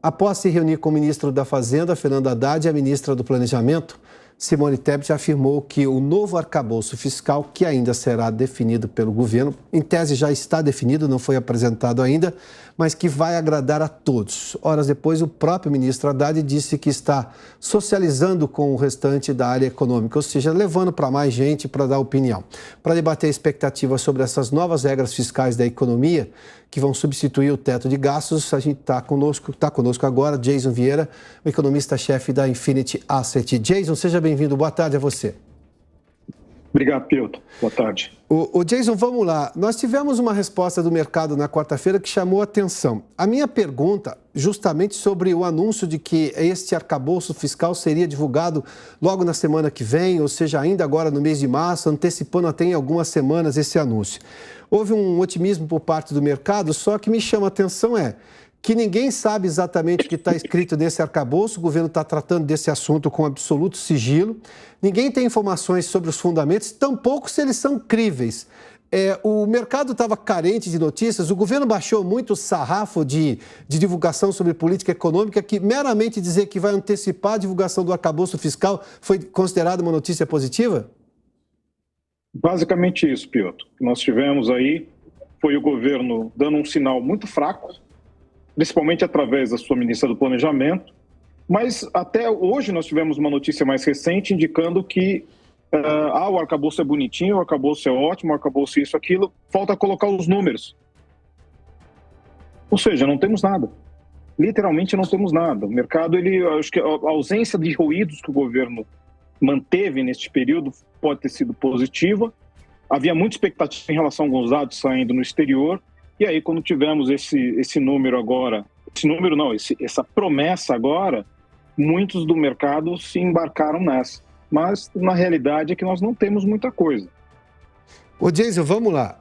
Após se reunir com o ministro da Fazenda, Fernando Haddad, e a ministra do Planejamento, Simone Tebet, afirmou que o novo arcabouço fiscal, que ainda será definido pelo governo, em tese já está definido, não foi apresentado ainda, mas que vai agradar a todos. Horas depois, o próprio ministro Haddad disse que está socializando com o restante da área econômica, ou seja, levando para mais gente para dar opinião. Para debater expectativas sobre essas novas regras fiscais da economia, que vão substituir o teto de gastos, a gente está conosco agora Jason Vieira, o economista-chefe da Infinity Asset. Jason, seja bem-vindo. Boa tarde a você. Obrigado, Piotr. Boa tarde. O Jason, vamos lá. Nós tivemos uma resposta do mercado na quarta-feira que chamou a atenção. A minha pergunta, justamente sobre o anúncio de que este arcabouço fiscal seria divulgado logo na semana que vem, ou seja, ainda agora no mês de março, antecipando até em algumas semanas esse anúncio. Houve um otimismo por parte do mercado, só que me chama a atenção que ninguém sabe exatamente o que está escrito nesse arcabouço, o governo está tratando desse assunto com absoluto sigilo, ninguém tem informações sobre os fundamentos, tampouco se eles são críveis. O mercado estava carente de notícias, o governo baixou muito o sarrafo de divulgação sobre política econômica, que meramente dizer que vai antecipar a divulgação do arcabouço fiscal foi considerado uma notícia positiva? Basicamente isso, Piotr. O que nós tivemos aí foi o governo dando um sinal muito fraco, principalmente através da sua ministra do Planejamento, mas até hoje nós tivemos uma notícia mais recente indicando que o arcabouço é bonitinho, o arcabouço é ótimo, o arcabouço isso, aquilo, falta colocar os números. Ou seja, não temos nada. Literalmente não temos nada. O mercado, acho que a ausência de ruídos que o governo manteve neste período pode ter sido positiva. Havia muita expectativa em relação a alguns dados saindo no exterior, e aí quando tivemos esse número agora, essa promessa agora, muitos do mercado se embarcaram nessa. Mas na realidade é que nós não temos muita coisa. Ô Jason, vamos lá.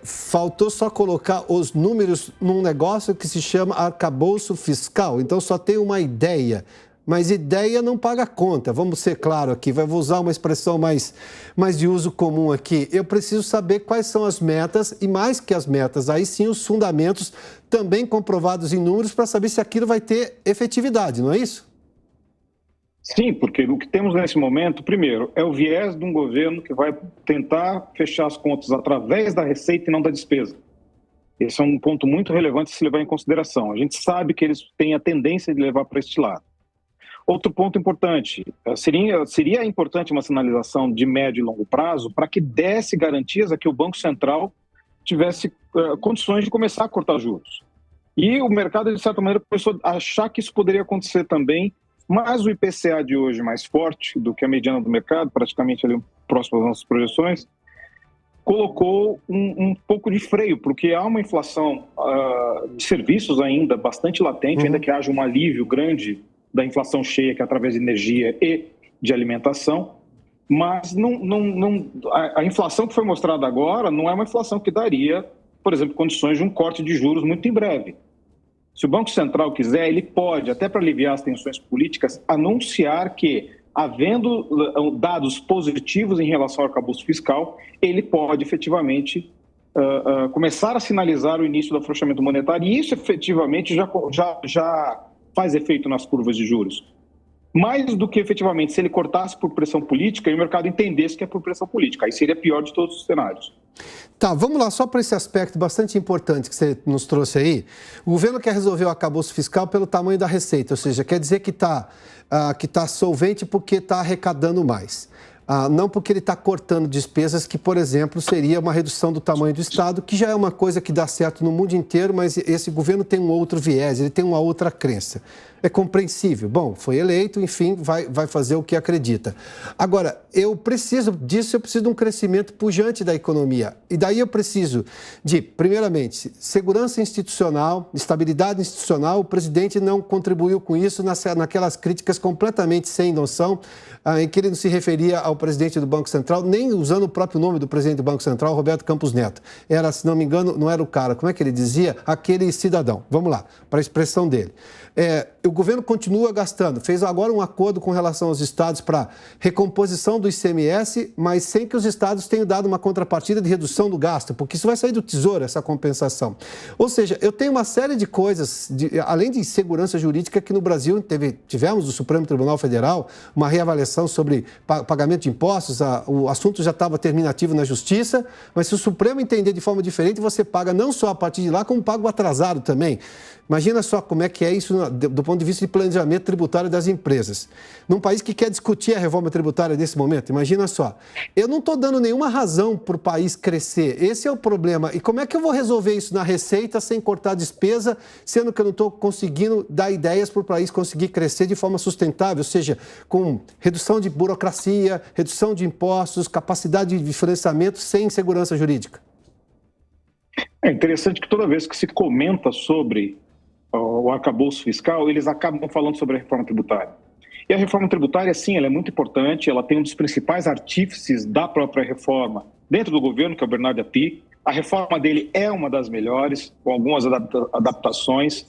Faltou só colocar os números num negócio que se chama arcabouço fiscal, então só tem uma ideia. Mas ideia não paga conta, vamos ser claros aqui, vou usar uma expressão mais de uso comum aqui. Eu preciso saber quais são as metas e, mais que as metas, aí sim os fundamentos também comprovados em números para saber se aquilo vai ter efetividade, não é isso? Sim, porque o que temos nesse momento, primeiro, é o viés de um governo que vai tentar fechar as contas através da receita e não da despesa. Esse é um ponto muito relevante a se levar em consideração. A gente sabe que eles têm a tendência de levar para este lado. Outro ponto importante, seria importante uma sinalização de médio e longo prazo para que desse garantias a que o Banco Central tivesse condições de começar a cortar juros. E o mercado, de certa maneira, começou a achar que isso poderia acontecer também, mas o IPCA de hoje, mais forte do que a mediana do mercado, praticamente ali próximo às nossas projeções, colocou um pouco de freio, porque há uma inflação de serviços ainda bastante latente, ainda que haja um alívio grande da inflação cheia, que é através de energia e de alimentação, mas a inflação que foi mostrada agora não é uma inflação que daria, por exemplo, condições de um corte de juros muito em breve. Se o Banco Central quiser, ele pode, até para aliviar as tensões políticas, anunciar que, havendo dados positivos em relação ao arcabouço fiscal, ele pode efetivamente começar a sinalizar o início do afrouxamento monetário, e isso efetivamente já faz efeito nas curvas de juros. Mais do que efetivamente se ele cortasse por pressão política e o mercado entendesse que é por pressão política. Aí seria pior de todos os cenários. Tá, vamos lá, só para esse aspecto bastante importante que você nos trouxe aí. O governo quer resolver o arcabouço fiscal pelo tamanho da receita, ou seja, quer dizer que tá solvente porque está arrecadando mais. Não porque ele está cortando despesas que, por exemplo, seria uma redução do tamanho do Estado, que já é uma coisa que dá certo no mundo inteiro, mas esse governo tem um outro viés, ele tem uma outra crença. É compreensível. Bom, foi eleito, enfim, vai fazer o que acredita. Agora, eu preciso de um crescimento pujante da economia. E daí eu preciso de, primeiramente, segurança institucional, estabilidade institucional. O presidente não contribuiu com isso naquelas críticas completamente sem noção, em que ele não se referia ao presidente do Banco Central, nem usando o próprio nome do presidente do Banco Central, Roberto Campos Neto. Era, se não me engano, não era o cara, como é que ele dizia? Aquele cidadão. Vamos lá, para a expressão dele. O governo continua gastando, fez agora um acordo com relação aos estados para recomposição do ICMS, mas sem que os estados tenham dado uma contrapartida de redução do gasto, porque isso vai sair do Tesouro, essa compensação. Ou seja, eu tenho uma série de coisas, além de segurança jurídica, que no Brasil tivemos do Supremo Tribunal Federal uma reavaliação sobre pagamento de impostos, o assunto já estava terminativo na Justiça, mas se o Supremo entender de forma diferente, você paga não só a partir de lá, como paga o atrasado também. Imagina só como é que é isso do ponto de vista de planejamento tributário das empresas. Num país que quer discutir a reforma tributária nesse momento, imagina só. Eu não estou dando nenhuma razão para o país crescer. Esse é o problema. E como é que eu vou resolver isso na receita sem cortar despesa, sendo que eu não estou conseguindo dar ideias para o país conseguir crescer de forma sustentável, ou seja, com redução de burocracia, redução de impostos, capacidade de financiamento sem segurança jurídica? É interessante que toda vez que se comenta sobre o arcabouço fiscal, eles acabam falando sobre a reforma tributária. E a reforma tributária, sim, ela é muito importante, ela tem um dos principais artífices da própria reforma dentro do governo, que é o Bernardo Api. A reforma dele é uma das melhores, com algumas adaptações,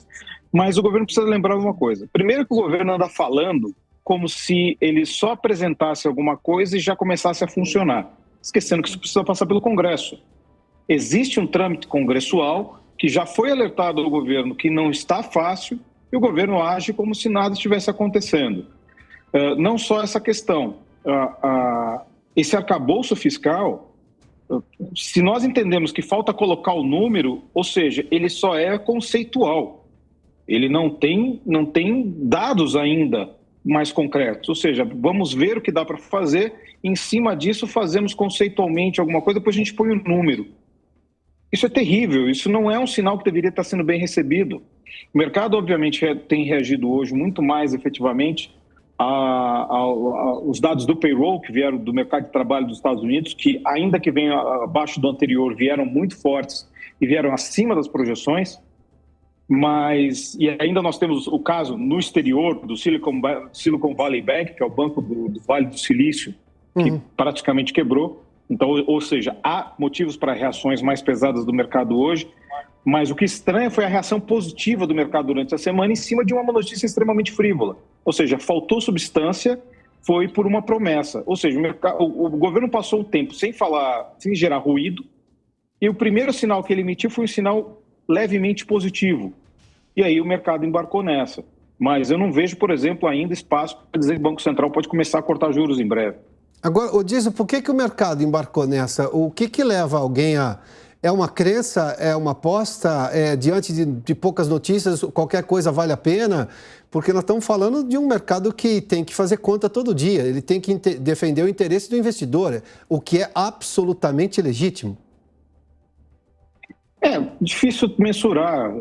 mas o governo precisa lembrar uma coisa. Primeiro que o governo anda falando como se ele só apresentasse alguma coisa e já começasse a funcionar, esquecendo que isso precisa passar pelo Congresso. Existe um trâmite congressual que já foi alertado ao governo que não está fácil e o governo age como se nada estivesse acontecendo. Não só essa questão, esse arcabouço fiscal, se nós entendemos que falta colocar o número, ou seja, ele só é conceitual, ele não tem dados ainda mais concretos, ou seja, vamos ver o que dá para fazer, em cima disso fazemos conceitualmente alguma coisa, depois a gente põe o número. Isso é terrível, isso não é um sinal que deveria estar sendo bem recebido. O mercado, obviamente, tem reagido hoje muito mais efetivamente aos dados do payroll que vieram do mercado de trabalho dos Estados Unidos, que ainda que venham abaixo do anterior, vieram muito fortes e vieram acima das projeções. E ainda nós temos o caso no exterior do Silicon Valley Bank, que é o banco do Vale do Silício, que praticamente quebrou. Então, ou seja, há motivos para reações mais pesadas do mercado hoje, mas o que estranha foi a reação positiva do mercado durante a semana em cima de uma notícia extremamente frívola. Ou seja, faltou substância, foi por uma promessa. Ou seja, o governo passou o tempo sem falar, sem gerar ruído, e o primeiro sinal que ele emitiu foi um sinal levemente positivo. E aí o mercado embarcou nessa. Mas eu não vejo, por exemplo, ainda espaço para dizer que o Banco Central pode começar a cortar juros em breve. Agora, Odísio, por que o mercado embarcou nessa? O que leva alguém a... É uma crença? É uma aposta? Diante de poucas notícias, qualquer coisa vale a pena? Porque nós estamos falando de um mercado que tem que fazer conta todo dia. Ele tem que defender o interesse do investidor, o que é absolutamente legítimo. É difícil mensurar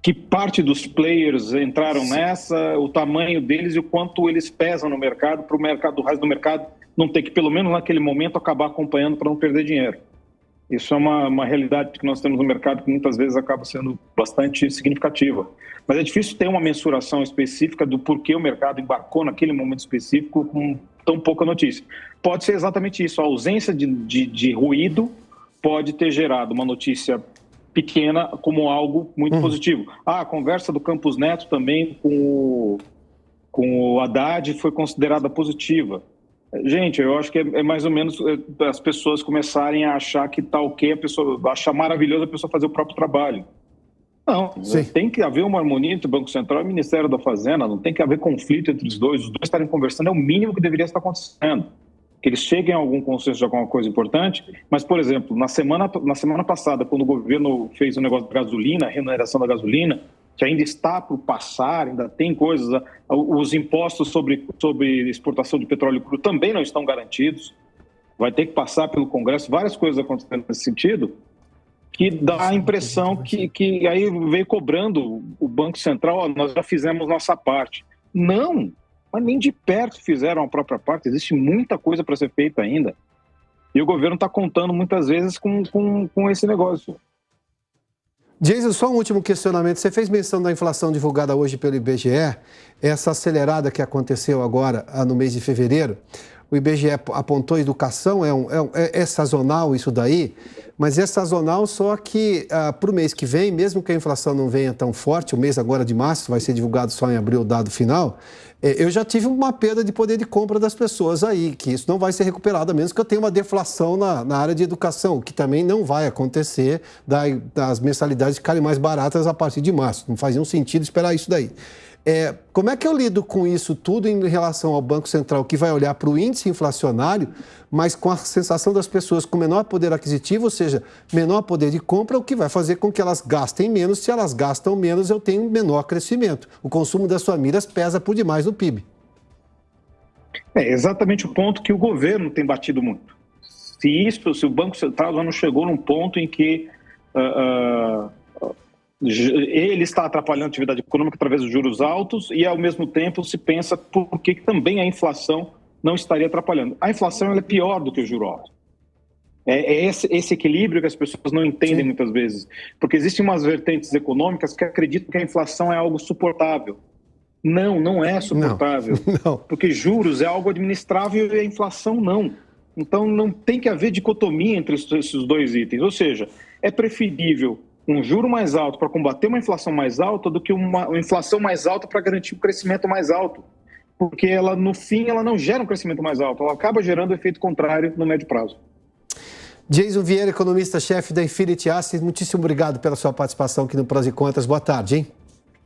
que parte dos players entraram nessa, o tamanho deles e o quanto eles pesam no mercado, para o resto do mercado não ter que, pelo menos naquele momento, acabar acompanhando para não perder dinheiro. Isso é uma realidade que nós temos no mercado que muitas vezes acaba sendo bastante significativa. Mas é difícil ter uma mensuração específica do porquê o mercado embarcou naquele momento específico com tão pouca notícia. Pode ser exatamente isso, a ausência de ruído pode ter gerado uma notícia pequena como algo muito positivo. A conversa do Campos Neto também com o Haddad foi considerada positiva. Gente, eu acho que é mais ou menos as pessoas começarem a achar que está ok, achar maravilhoso a pessoa fazer o próprio trabalho. Não, tem que haver uma harmonia entre o Banco Central e o Ministério da Fazenda, não tem que haver conflito entre os dois estarem conversando é o mínimo que deveria estar acontecendo. Que eles cheguem a algum consenso de alguma coisa importante, mas, por exemplo, na semana passada, quando o governo fez o negócio da gasolina, a remuneração da gasolina, que ainda está por passar, ainda tem coisas, os impostos sobre exportação de petróleo cru também não estão garantidos, vai ter que passar pelo Congresso, várias coisas acontecendo nesse sentido, que dá a impressão que aí veio cobrando o Banco Central, nós já fizemos nossa parte. Não! Mas nem de perto fizeram a própria parte, existe muita coisa para ser feita ainda. E o governo está contando muitas vezes com esse negócio. Jason, só um último questionamento. Você fez menção da inflação divulgada hoje pelo IBGE, essa acelerada que aconteceu agora no mês de fevereiro. o IBGE apontou educação, é sazonal isso daí, mas é sazonal só que para o mês que vem, mesmo que a inflação não venha tão forte, o mês agora de março vai ser divulgado só em abril o dado final, eu já tive uma perda de poder de compra das pessoas aí, que isso não vai ser recuperado, a menos que eu tenha uma deflação na área de educação, que também não vai acontecer das mensalidades ficarem mais baratas a partir de março. Não faz nenhum sentido esperar isso daí. Como é que eu lido com isso tudo em relação ao Banco Central, que vai olhar para o índice inflacionário, mas com a sensação das pessoas com menor poder aquisitivo, ou seja, menor poder de compra, o que vai fazer com que elas gastem menos. Se elas gastam menos, eu tenho menor crescimento. O consumo das famílias pesa por demais no PIB. É exatamente o ponto que o governo tem batido muito. Se o Banco Central já não chegou num ponto em que ele está atrapalhando a atividade econômica através dos juros altos e, ao mesmo tempo, se pensa por que também a inflação não estaria atrapalhando. A inflação ela é pior do que o juro alto. É esse equilíbrio que as pessoas não entendem muitas vezes. Porque existem umas vertentes econômicas que acreditam que a inflação é algo suportável. Não é suportável. Não. Porque juros é algo administrável e a inflação não. Então, não tem que haver dicotomia entre esses dois itens. Ou seja, é preferível um juro mais alto para combater uma inflação mais alta do que uma inflação mais alta para garantir um crescimento mais alto. Porque ela, no fim, ela não gera um crescimento mais alto, ela acaba gerando efeito contrário no médio prazo. Jason Vieira, economista-chefe da Infinity Assets, muitíssimo obrigado pela sua participação aqui no Prós e Contras. Boa tarde, hein?